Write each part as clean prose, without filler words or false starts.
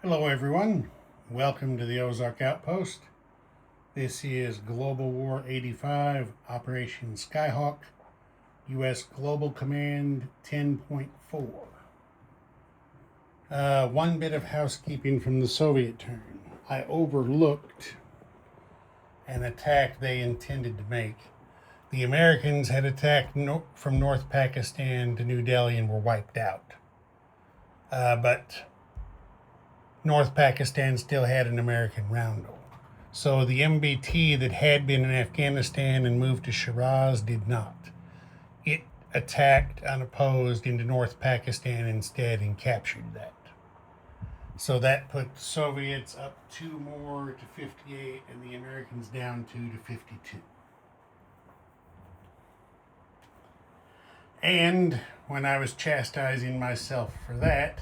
Hello everyone, welcome to the Ozark Outpost. This is Global War 85, Operation Skyhawk, U.S. Global Command 10.4. One bit of housekeeping from the Soviet turn. I overlooked an attack they intended to make. The Americans had attacked from North Pakistan to New Delhi and were wiped out. But North Pakistan still had an American roundel. So the MBT that had been in Afghanistan and moved to Shiraz did not. It attacked unopposed into North Pakistan instead and captured that. So that put the Soviets up 2 more to 58 and the Americans down 2 to 52. And when I was chastising myself for that,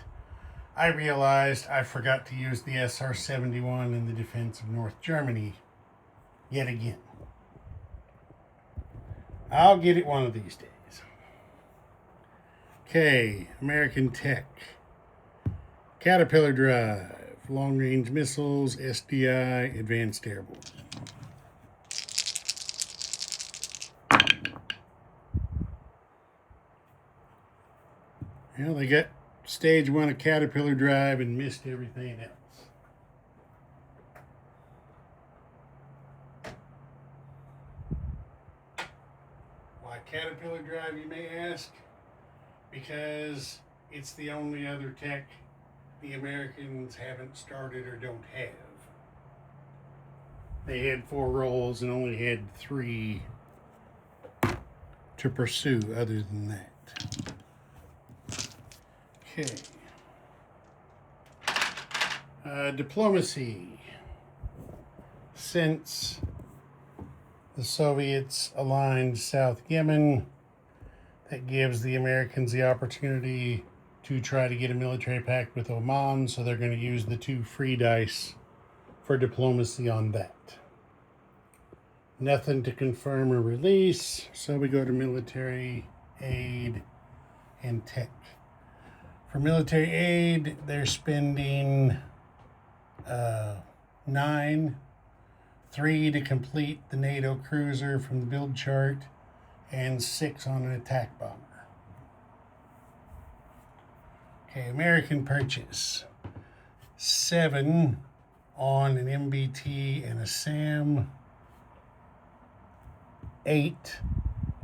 I realized I forgot to use the SR-71 in the defense of North Germany yet again. I'll get it one of these days. Okay, American Tech. Caterpillar Drive, long-range missiles, SDI, advanced airborne. Well, they got stage 1 of Caterpillar Drive and missed everything else. Why Caterpillar Drive, you may ask? Because it's the only other tech the Americans haven't started or don't have. They had 4 roles and only had 3 to pursue other than that. Okay. Diplomacy. Since the Soviets aligned South Yemen, that gives the Americans the opportunity to try to get a military pact with Oman, so they're going to use the 2 free dice for diplomacy on that. Nothing to confirm or release, so we go to military aid and tech. For military aid, they're spending 9, 3 to complete the NATO cruiser from the build chart, and 6 on an attack bomber. Okay, American purchase. 7 on an MBT and a SAM. 8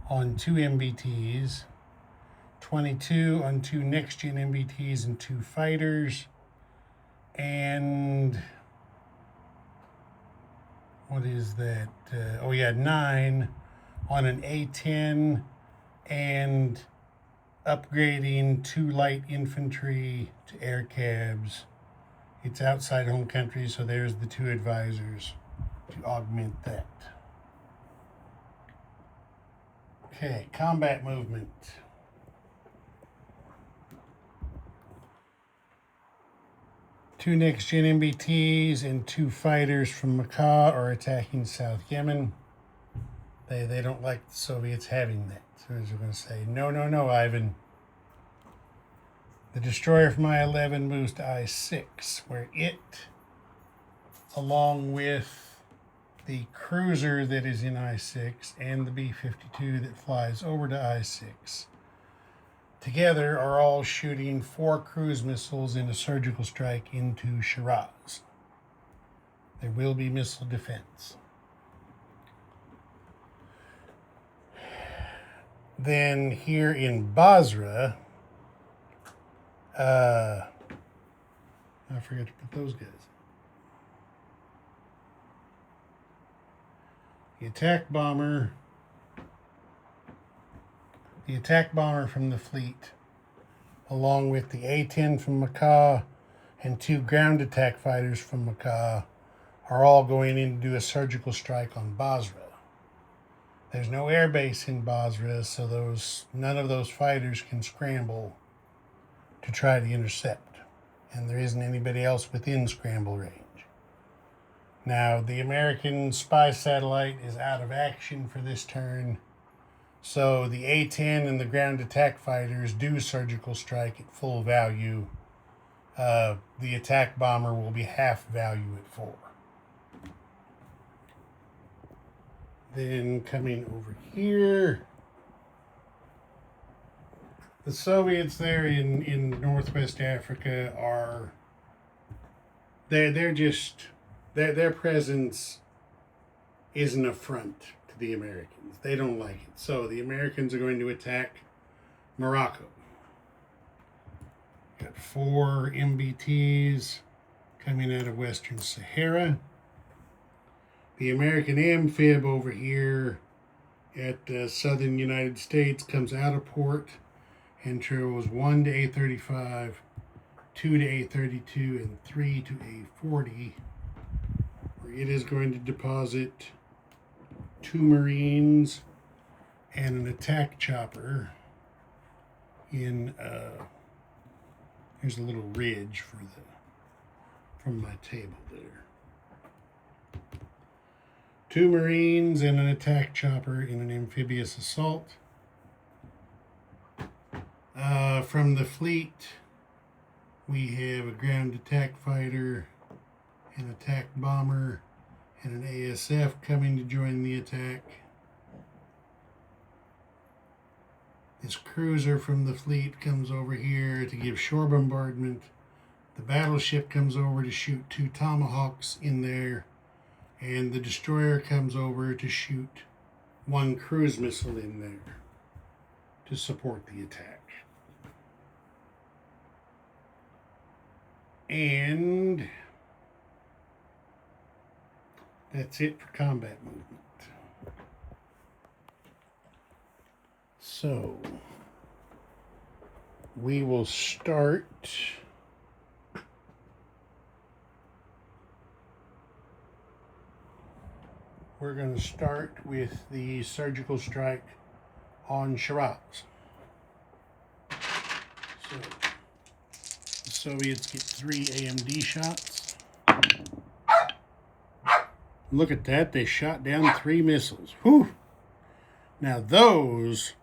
on 2 MBTs. 22 on 2 next-gen MBTs and 2 fighters. And what is that? 9 on an A-10 and upgrading 2 light infantry to air cabs. It's outside home country, so there's the 2 advisors to augment that. Okay, combat movement. 2 next-gen MBTs and 2 fighters from Makkah are attacking South Yemen. They don't like the Soviets having that. So they're going to say, no, Ivan. The destroyer from I-11 moves to I-6, where it, along with the cruiser that is in I-6 and the B-52 that flies over to I-6, together are all shooting 4 cruise missiles in a surgical strike into Shiraz. There will be missile defense. Then here in Basra, I forgot to put those guys. The attack bomber from the fleet, along with the A-10 from Makkah and 2 ground attack fighters from Makkah, are all going in to do a surgical strike on Basra. There's no air base in Basra, so none of those fighters can scramble to try to intercept. And there isn't anybody else within scramble range. Now, the American spy satellite is out of action for this turn, so the A-10 and the ground attack fighters do surgical strike at full value the attack bomber will be half value at 4. Then coming over here, the Soviets there in Northwest Africa are their presence is an affront to the Americans. They don't like it. So the Americans are going to attack Morocco. Got 4 MBTs coming out of Western Sahara. The American amphib over here at southern United States comes out of port and travels 1 to A35, 2 to A32, and 3 to A40, where it is going to deposit 2 Marines and an attack chopper in here's a little ridge from my table there. 2 Marines and an attack chopper in an amphibious assault. From the fleet, we have a ground attack fighter, an attack bomber, and an ASF coming to join the attack. This cruiser from the fleet comes over here to give shore bombardment. The battleship comes over to shoot 2 Tomahawks in there. And the destroyer comes over to shoot 1 cruise missile in there to support the attack. And that's it for combat movement. So we will start we're going to start with the surgical strike on Shiraz. So the Soviets get 3 AMD shots. Look at that, they shot down 3 missiles. Whew! Now those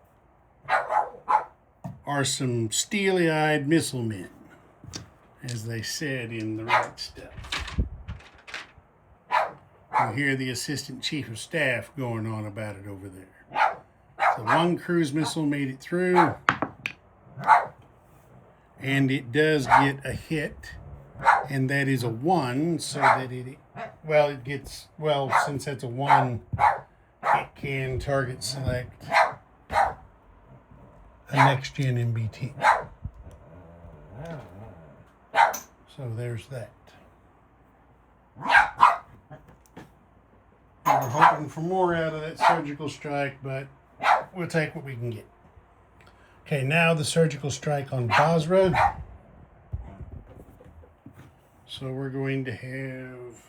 are some steely-eyed missile men, as they said in The Right Stuff. You hear the Assistant Chief of Staff going on about it over there. So 1 cruise missile made it through, and it does get a hit, and that is a 1, so that since that's a 1, it can target select a next-gen MBT. So there's that. We're hoping for more out of that surgical strike, but we'll take what we can get. Okay, now the surgical strike on Basra. So we're going to have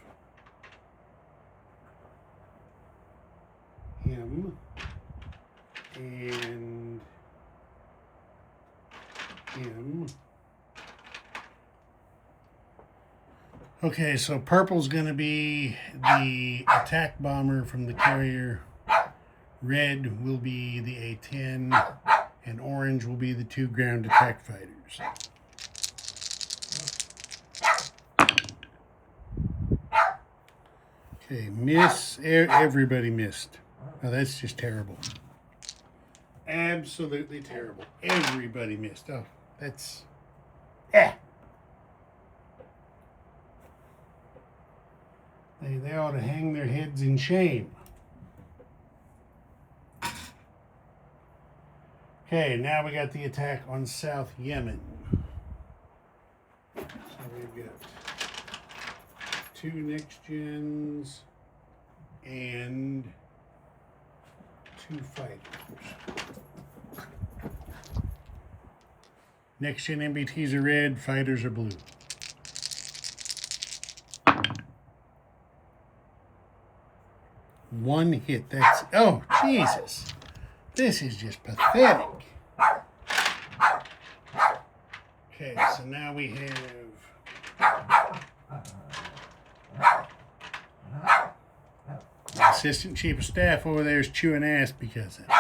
him and him. Okay, so purple's going to be the attack bomber from the carrier. Red will be the A-10, and orange will be the 2 ground attack fighters. Okay, miss. Everybody missed. Oh, that's just terrible. Absolutely terrible. Everybody missed. Oh, that's... They ought to hang their heads in shame. Okay, now we got the attack on South Yemen. So we've got 2 next gens and 2 fighters. Next gen MBTs are red, fighters are blue. One hit, that's, oh, Jesus. This is just pathetic. Okay, so now we have the Assistant Chief of Staff over there is chewing ass because of it.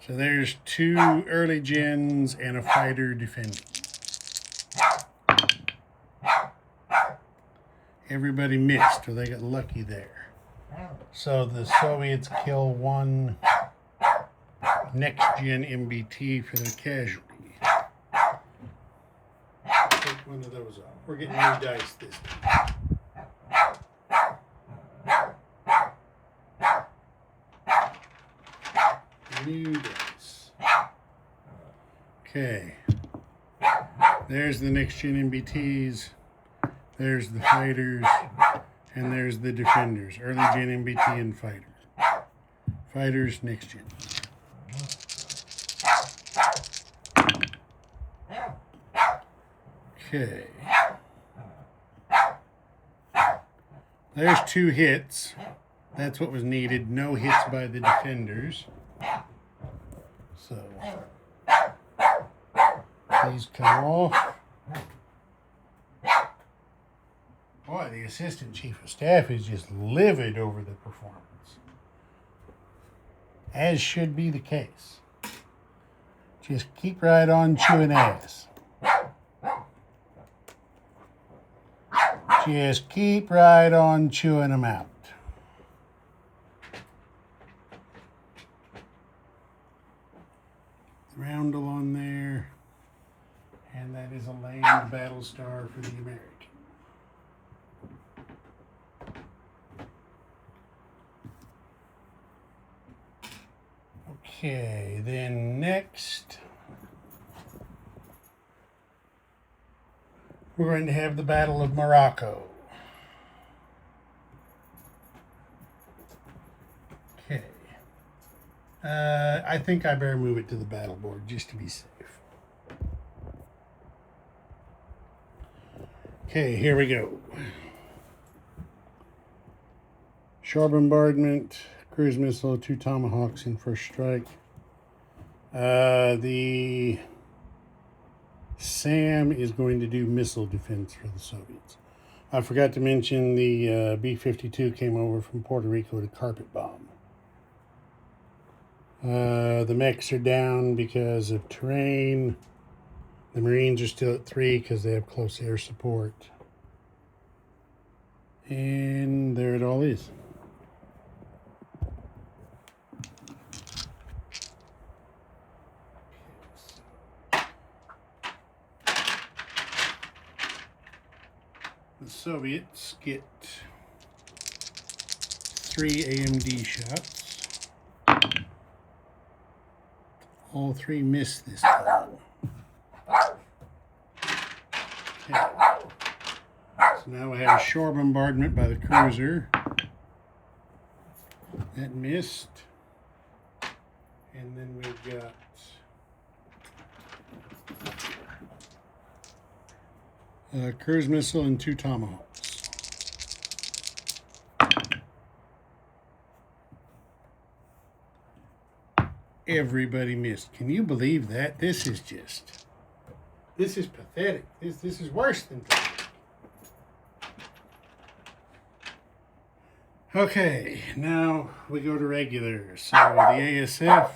So there's 2 early gens and a fighter defending. Everybody missed, or they got lucky there. So the Soviets kill one next-gen MBT for their casualty. Take one of those off. We're getting new dice this time. New dice. Okay. There's the next-gen MBTs. There's the fighters. And there's the defenders. Early-gen MBT and fighters. Fighters, next-gen. Okay. There's 2 hits. That's what was needed. No hits by the defenders. So, these come off. Boy, the Assistant Chief of Staff is just livid over the performance. As should be the case. Just keep right on chewing ass. Just keep right on chewing them out. Roundel on there. And that is a land battle star for the American. Okay, then next we're going to have the Battle of Morocco. Okay. I think I better move it to the battle board just to be safe. Okay, here we go. Shore bombardment, cruise missile, 2 Tomahawks in first strike. The SAM is going to do missile defense for the Soviets. I forgot to mention the B-52 came over from Puerto Rico to carpet bomb. The mechs are down because of terrain. The Marines are still at 3 because they have close air support. And there it all is. The Soviets get 3 AMD shots. All 3 miss this time. Okay. So now we have a shore bombardment by the cruiser. That missed. And then we've got a cruise missile and 2 Tomahawks. Everybody missed. Can you believe that? This is pathetic. This is worse than pathetic. Okay, now we go to regular. So the ASF,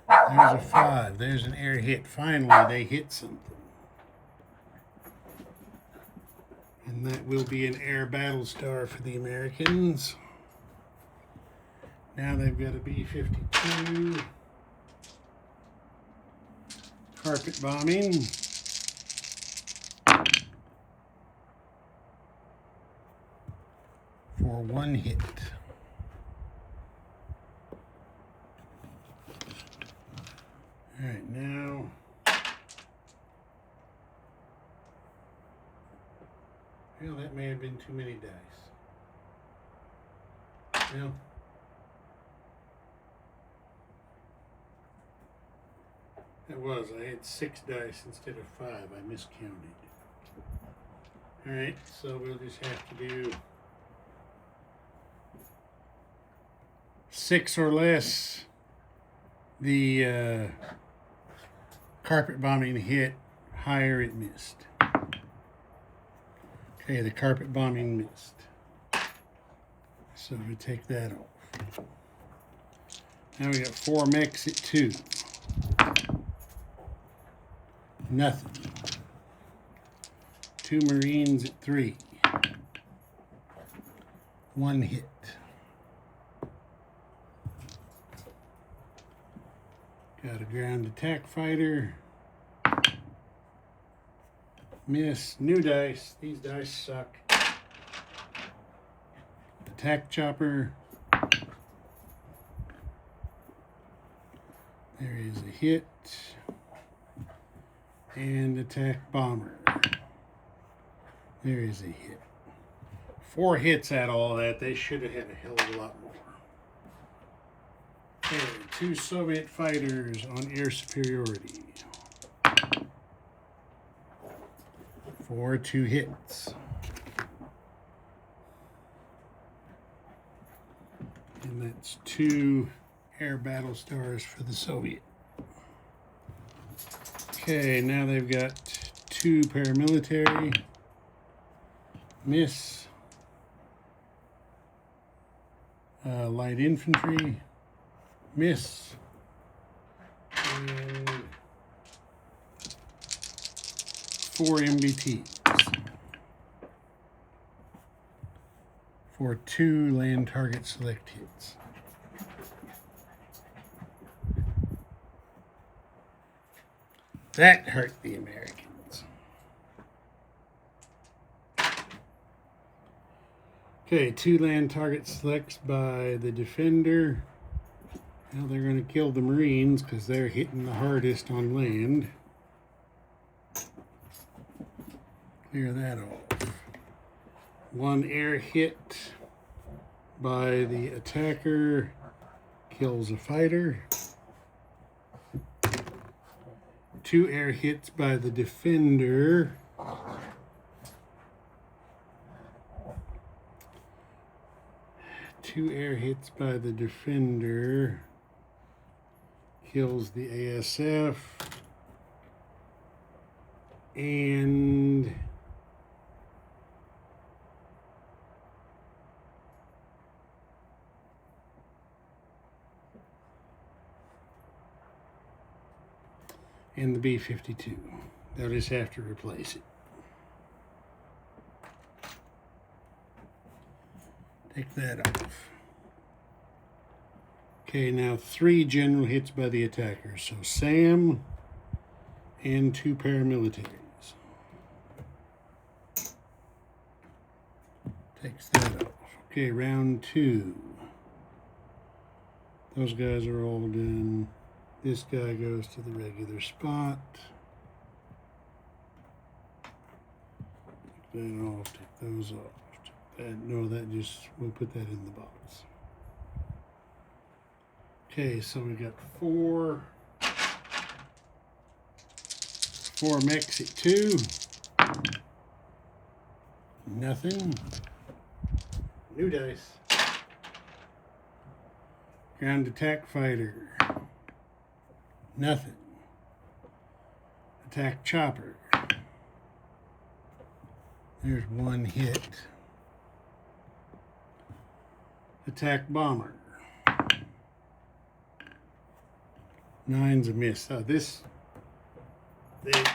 there's a 5. There's an air hit. Finally, they hit something. And that will be an air battle star for the Americans. Now they've got a B-52. Carpet bombing. For 1 hit. All right, now well, that may have been too many dice. Well, it was. I had 6 dice instead of 5. I miscounted. All right, so we'll just have to do 6 or less. The carpet bombing hit, higher it missed. Okay, the carpet bombing missed. So we take that off. Now we got 4 mechs at 2. Nothing. 2 Marines at 3. 1 hit. Got a ground attack fighter. Miss. New dice. These dice suck. Attack chopper. There is a hit. And attack bomber. There is a hit. 4 hits at all that. They should have had a hell of a lot more. Okay, 2 Soviet fighters on air superiority. For 2 hits. And that's 2 air battle stars for the Soviet. Okay, now they've got 2 paramilitary. Miss. Light infantry. Miss. And 4 MBTs. For 2 land target select hits. That hurt the Americans. Okay, 2 land target selects by the defender. Now they're going to kill the Marines because they're hitting the hardest on land. Clear that off. 1 air hit by the attacker kills a fighter. 2 air hits by the defender. Two air hits by the defender kills the ASF. And the B-52. They'll just have to replace it. Take that off. Okay, now 3 general hits by the attackers. So Sam and 2 paramilitaries. Takes that off. Okay, round 2. Those guys are all done. This guy goes to the regular spot. Take that off, take those off. Take that, no, that just, we'll put that in the box. Okay, so we got 4 mechs at 2. Nothing. New dice. Ground attack fighter. Nothing. Attack chopper. There's 1 hit. Attack bomber. 9's a miss. This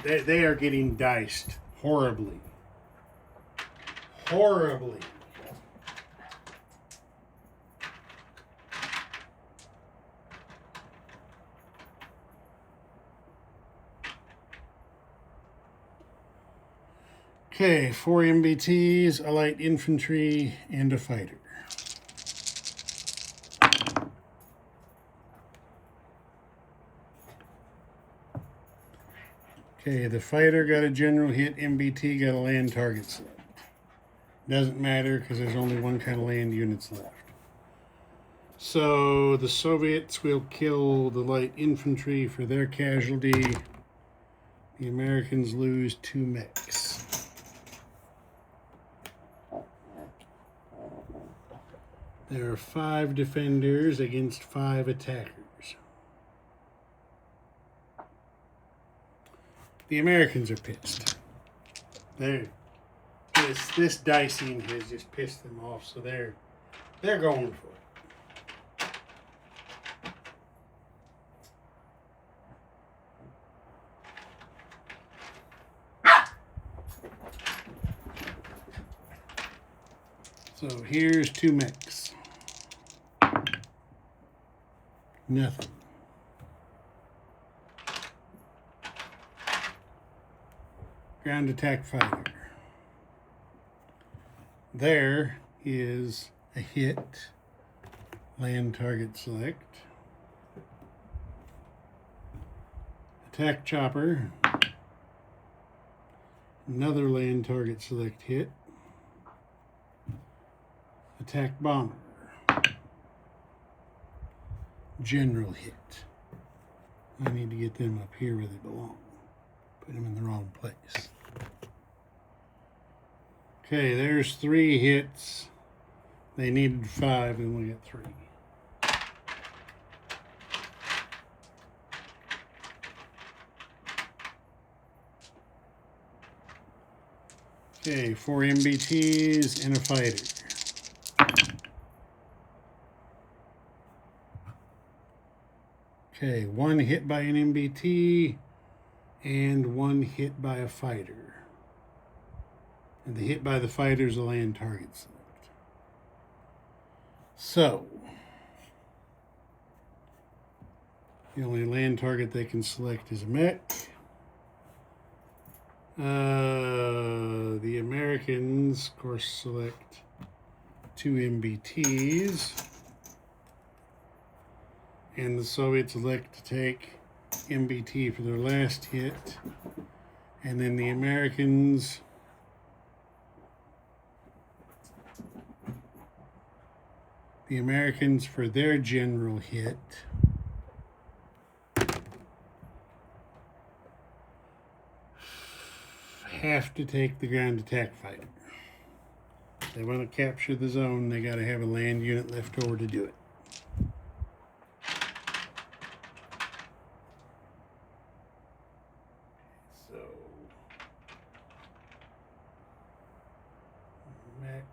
they are getting diced horribly. Horribly. Okay, 4 MBTs, a light infantry, and a fighter. Okay, the fighter got a general hit, MBT got a land target select. Doesn't matter because there's only 1 kind of land units left. So the Soviets will kill the light infantry for their casualty. The Americans lose 2 mechs. There are 5 defenders against 5 attackers. The Americans are pissed. This dicing has just pissed them off, so they're going for it. So here's two mechs. Nothing. Ground attack fighter. There is a hit. Land target select. Attack chopper. Another land target select hit. Attack bomber. General hit. I need to get them up here where they belong. Put them in the wrong place. Okay, there's 3 hits. They needed 5 and we got 3. Okay, 4 MBTs and a fighter. Okay, 1 hit by an MBT and 1 hit by a fighter. And the hit by the fighter is a land target select. So, the only land target they can select is a mech. The Americans, of course, select 2 MBTs. And the Soviets elect to take MBT for their last hit. And then the Americans for their general hit have to take the ground attack fighter. If they want to capture the zone, they got to have a land unit left over to do it. So, mech.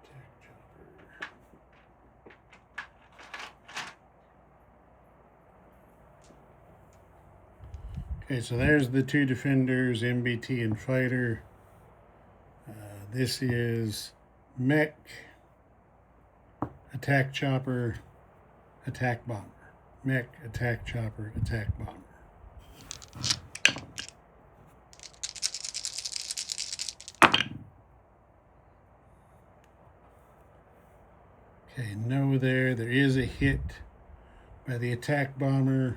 Attack chopper. Okay, so there's the 2 defenders, MBT and fighter. This is mech, attack chopper, attack bomber. Mech, attack chopper, attack bomber. Okay, no there. There is a hit by the attack bomber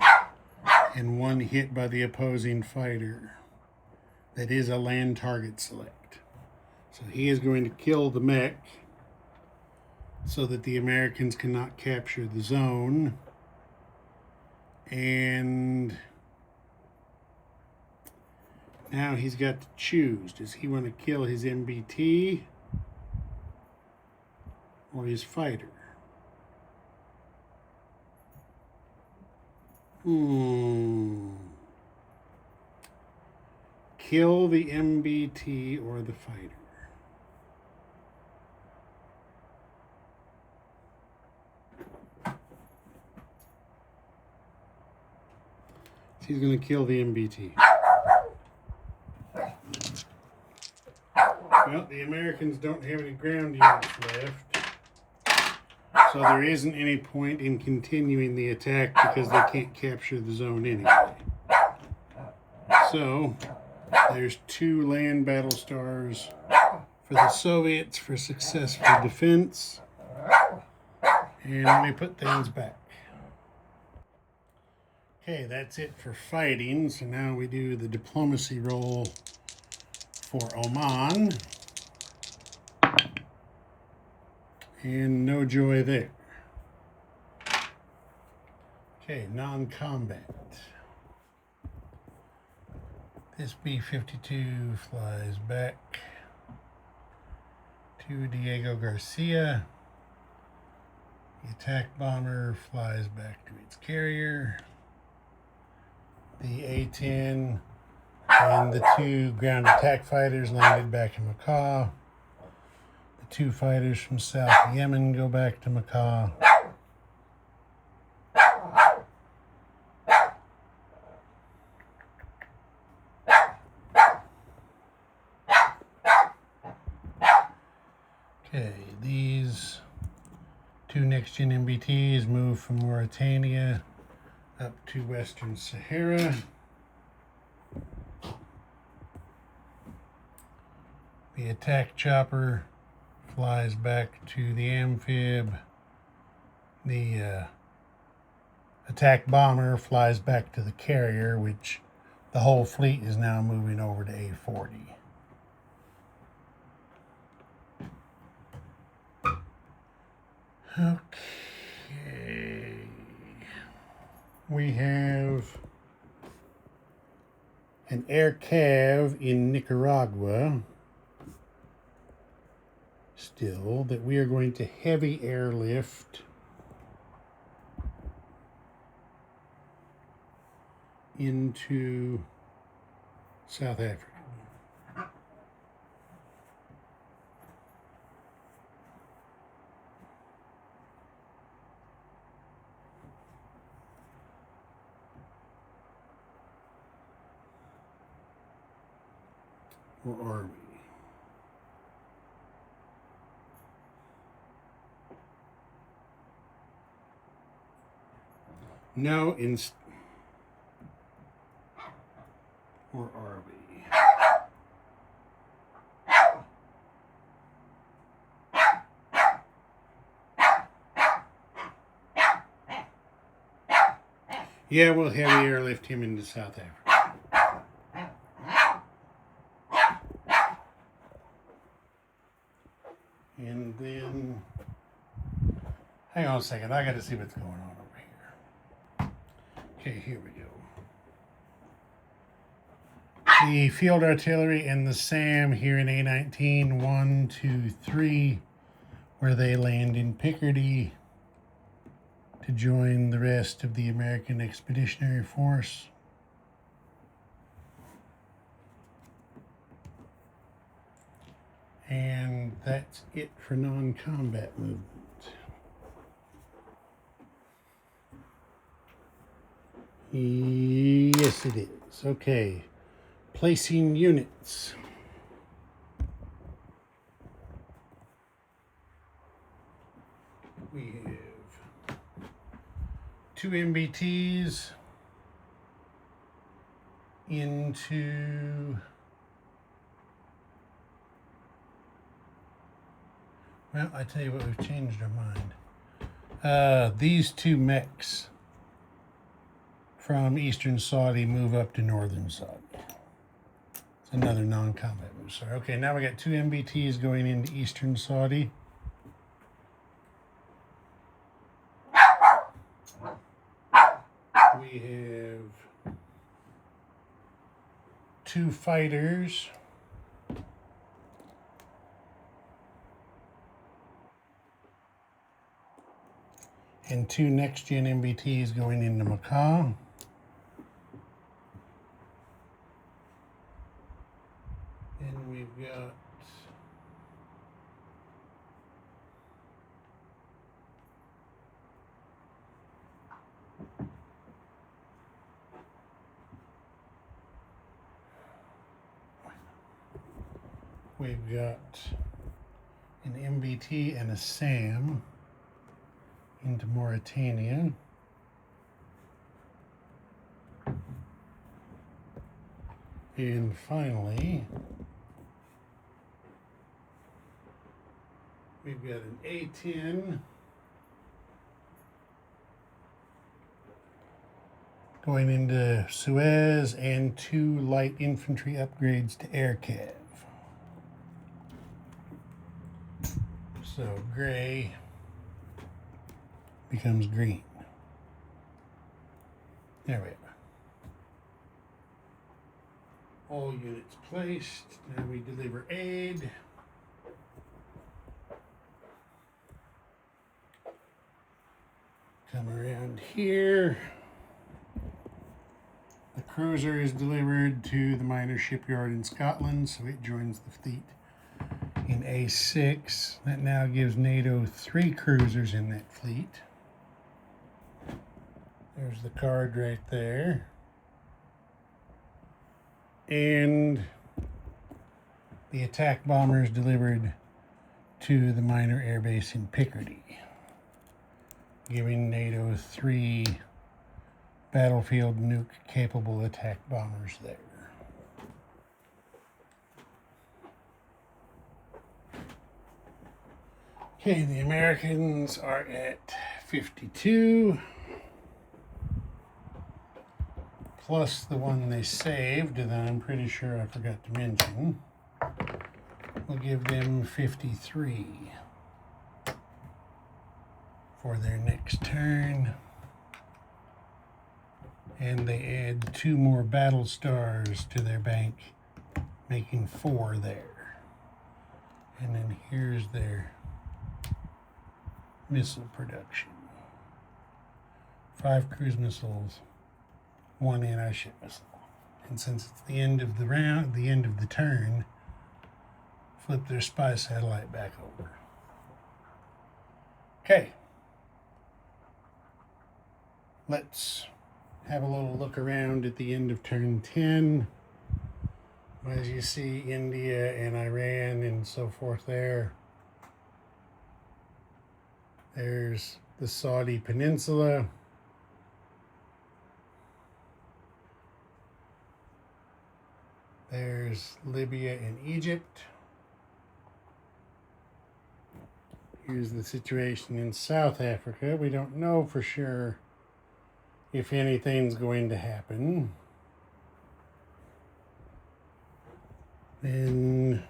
and 1 hit by the opposing fighter. That is a land target select. So he is going to kill the mech so that the Americans cannot capture the zone. And now he's got to choose. Does he want to kill his MBT or his fighter? Kill the MBT or the fighter. He's going to kill the MBT. Well, the Americans don't have any ground units left, so there isn't any point in continuing the attack because they can't capture the zone anyway. So, there's 2 land battle stars for the Soviets for successful defense. And let me put things back. Okay, that's it for fighting. So now we do the diplomacy roll for Oman. And no joy there. Okay, non-combat. This B-52 flies back to Diego Garcia. The attack bomber flies back to its carrier. The A-10 and the 2 ground attack fighters landed back in Macau. The 2 fighters from South Yemen go back to Macau. Okay, these two next-gen MBTs move from Mauritania up to Western Sahara. The attack chopper flies back to the amphib. The attack bomber flies back to the carrier, which the whole fleet is now moving over to A40. Okay. We have an air cav in Nicaragua still that we are going to heavy airlift into South Africa. Or are we? No, or are we? Yeah, we'll heavy airlift him into South Africa. And then, hang on a second, I got to see what's going on over here. Okay, here we go. The field artillery and the SAM here in A19, 1, 2, 3, where they land in Picardy to join the rest of the American Expeditionary Force. And that's it for non-combat movement. Yes, it is. Okay. Placing units. We have 2 MBTs into, well, I tell you what, we've changed our mind. These 2 mechs from Eastern Saudi move up to Northern Saudi. It's another non-combat move. Sorry. Okay, now we got 2 MBTs going into Eastern Saudi. We have 2 fighters. And 2 next-gen MBTs going into Macau. And we've got an MBT and a SAM into Mauritania. And finally, we've got an A-10 going into Suez and 2 light infantry upgrades to air cav. So gray becomes green. There we are. All units placed. Now we deliver aid. Come around here. The cruiser is delivered to the minor shipyard in Scotland, so it joins the fleet in A6. That now gives NATO 3 cruisers in that fleet. There's the card right there. And the attack bombers delivered to the minor air base in Picardy, giving NATO 3 battlefield nuke-capable attack bombers there. Okay, the Americans are at 52, plus the one they saved that I'm pretty sure I forgot to mention. We'll give them 53 for their next turn. And they add 2 more battle stars to their bank, making 4 there. And then here's their missile production. 5 cruise missiles, 1 anti-ship missile. And since it's the end of the round, the end of the turn, flip their spy satellite back over. Okay. Let's have a little look around at the end of turn 10. As you see, India and Iran and so forth there. There's the Saudi Peninsula. There's Libya and Egypt. Here's the situation in South Africa. We don't know for sure if anything's going to happen. Then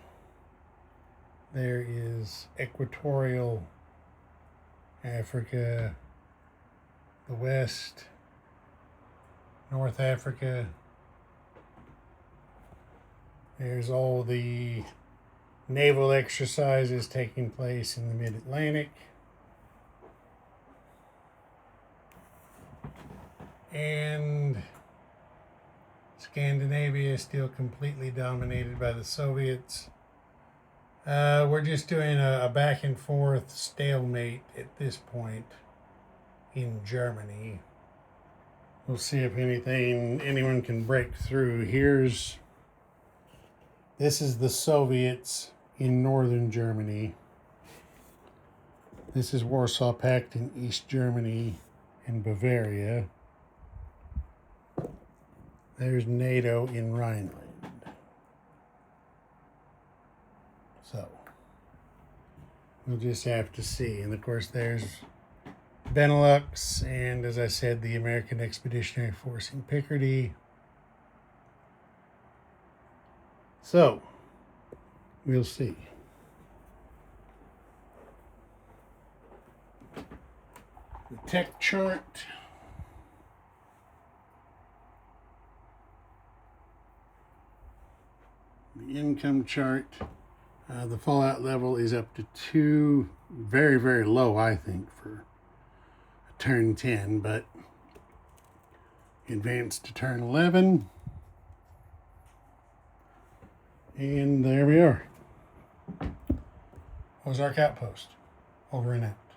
there is Equatorial Africa, the West, North Africa. There's all the naval exercises taking place in the mid-Atlantic. And Scandinavia is still completely dominated by the Soviets. We're just doing a back and forth stalemate at this point in Germany. We'll see if anyone can break through. This is the Soviets in northern Germany. This is Warsaw Pact in East Germany and Bavaria. There's NATO in Rhineland. So, we'll just have to see. And of course, there's Benelux, and as I said, the American Expeditionary Force in Picardy. So, we'll see. The tech chart. The income chart. The fallout level is up to 2. Very, very low, I think, for a turn 10, but advanced to turn 11. And there we are. Ozark Outpost. Over and out.